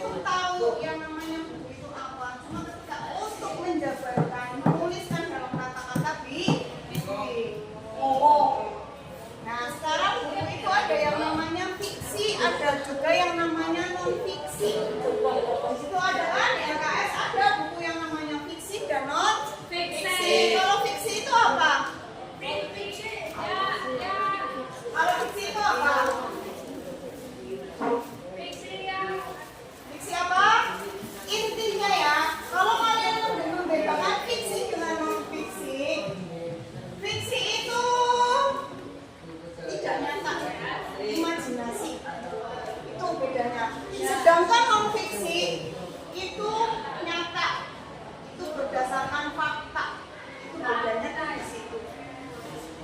itu tahu yang namanya buku itu apa. Cuma ketika untuk menjabarkan, menuliskan dalam kata-kata ngomong. Nah, sekarang buku itu ada yang namanya fiksi, ada juga yang namanya non fiksi. Di situ ada kan di LKS ada buku yang namanya fiksi dan non fiksi. Kalau fiksi itu apa? Kalau fiksi itu apa? Fiksi apa? Intinya ya, kalau kalian membedakan fiksi dengan non fiksi, fiksi itu tidak nyata, imajinasi. Itu bedanya. Sedangkan non fiksi itu nyata, itu berdasarkan fakta. Itu bedanya di situ.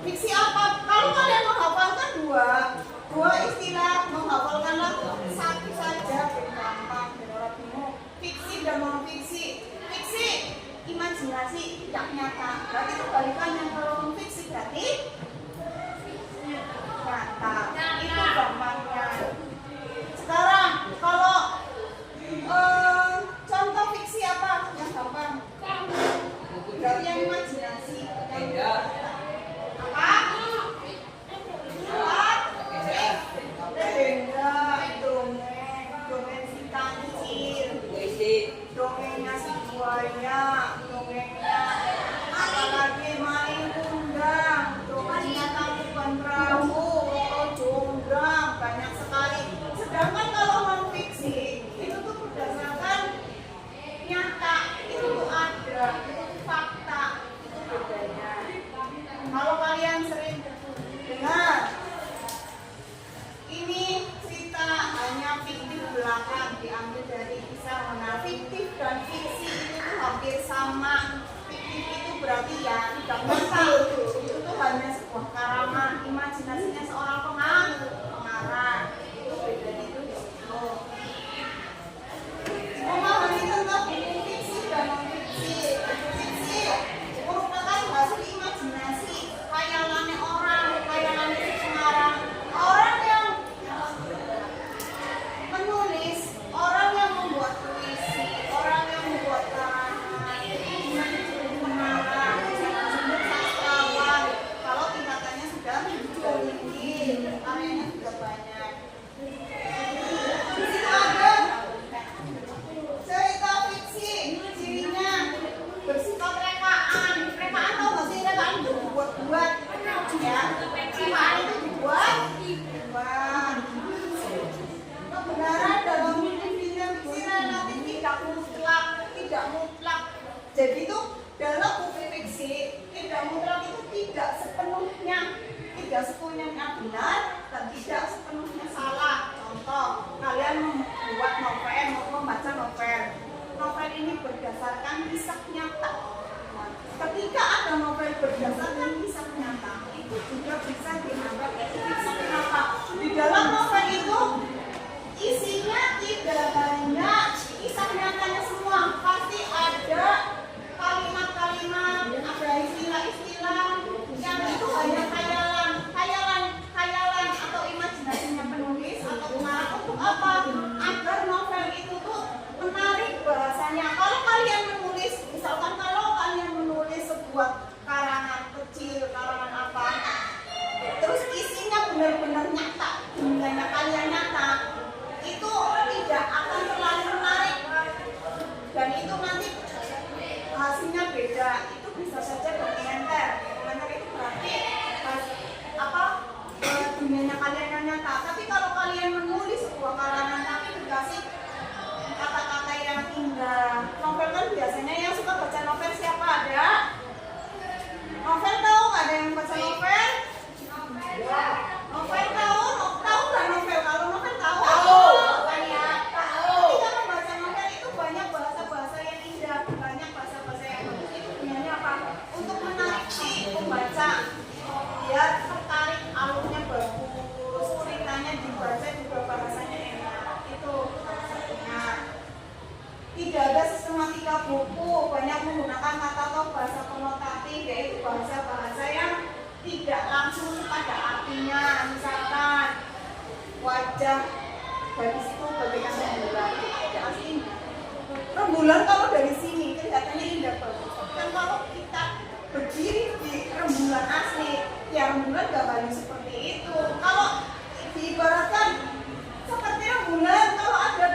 Fiksi apa? Kalau kalian menghafalkan dua istilah, menghafalkanlah satu saja, gampang, orang bingung. Fiksi dan non fiksi. Fiksi imajinasi, tidak nyata. Berarti kebalikannya. Kalau non fiksi berarti nyata. Itu gampangnya. Sekarang kalau contoh fiksi apa yang gampang? Berarti yang imajinasi. Apa? Dongeng si kancil, dongengnya si buaya, dongengnya apalagi maling kundang, dongengnya Tangkuban Perahu, Jonggrang, banyak sekali. Sedangkan kalau non fiksi itu tuh berdasarkan nyata, itu tuh ada, itu fakta, itu bedanya. Kalau kalian sering dengar ini cerita hanya fiktif belaka diambil dari kisah mana, fiktif dan fiksi itu tuh hampir sama. Fiktif itu berarti ya tidak nyata, itu tuh hanya sebuah karangan, imajinasinya seorang pengarang. Itu bedanya itu di situ. Memahami tentang buku fiksi dan non fiksi. Fiksi merupakan hasil imajinasi, khayalannya orang, khayalannya si pengarang. Orang yang menulis, orang yang membuat puisi, orang yang membuat karangan, pengarang, disebut sastrawan. Kalau tingkatannya sudah tinggi, karyanya sudah banyak. Di situ ada cerita fiksi, cirinya bersifat rekaan. Rekaan tahu nggak sih? Rekaan itu dibuat-buat, ya. Rekaan itu dibuat. Kebenaran dalam fiksi relatif tidak mutlak. Jadi itu dalam buku fiksi tidak mutlak itu tidak sepenuhnya benar dan tidak sepenuhnya salah. Contoh, kalian membuat novel, membaca novel. Novel ini berdasarkan kisah nyata. Ketika ada novel berdasarkan kisah nyata, itu juga bisa dianggap fiksi. Kenapa? Di dalam novel itu isinya tidak hanya kisah nyatanya semua, pasti ada kalimat-kalimat, ada istilah-istilah yang itu hanya khayalan atau imajinasinya penulis atau pengarang. Untuk apa? Agar novel itu tuh menarik bahasanya. Kalau kalian menulis, misalkan kalau kalian menulis sebuah karangan kecil, karangan apa, terus isinya benar-benar nyata, jumlahnya kalian nyata, itu tidak akan terlalu menarik dan itu nanti hasilnya beda. Itu bisa saja dokumenter itu berarti dunianya kalian yang nyata. Tapi kalau kalian menulis sebuah karangan tapi dikasih kata-kata yang indah, novel kan biasanya yang suka baca novel siapa? Ada novel, tahu nggak ada yang baca novel? Novel tahu nggak novel? Kalau novel tahu kan ya. Ketika membaca novel itu banyak bahasa-bahasa yang indah, banyak bahasa-bahasa yang bagus. Itu gunanya apa? Untuk menarik si pembaca, biar tertarik, alurnya bagus, ceritanya dibaca juga bahasanya enak. Itu salah satunya. Tidak ada sistematika buku, banyak menggunakan kata atau bahasa konotatif, yaitu bahasa-bahasa yang tidak langsung pada artinya. Misalkan wajah gadis itu bagaikan rembulan, tidak rembulan kalau dari sini kelihatannya indah bagus. Kan kalau kita berdiri di rembulan asli, ya rembulan gambarnya seperti itu. Kalau diibaratkan seperti rembulan, kalau ada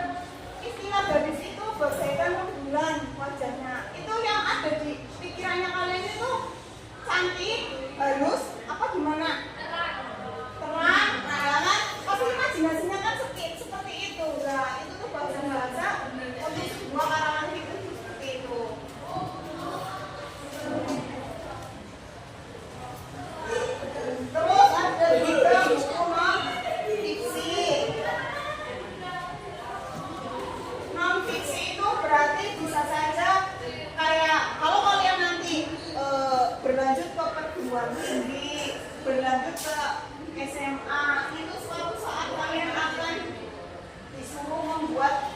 istilah gadis itu bagaikan rembulan wajahnya. Itu yang ada di pikirannya kalian itu cantik, halus, apa gimana? Terang, nah, pasti imajinasinya kan seperti itu. Nah, itu tuh bahasa untuk sebuah karangan hidup seperti itu. Terus ada juga buku non-fiksi. Non-fiksi itu berarti bisa saja kayak kalau kalian nanti berlanjut ke perguruan tinggi, berlanjut ke SMA, itu suatu saat kalian akan disuruh membuat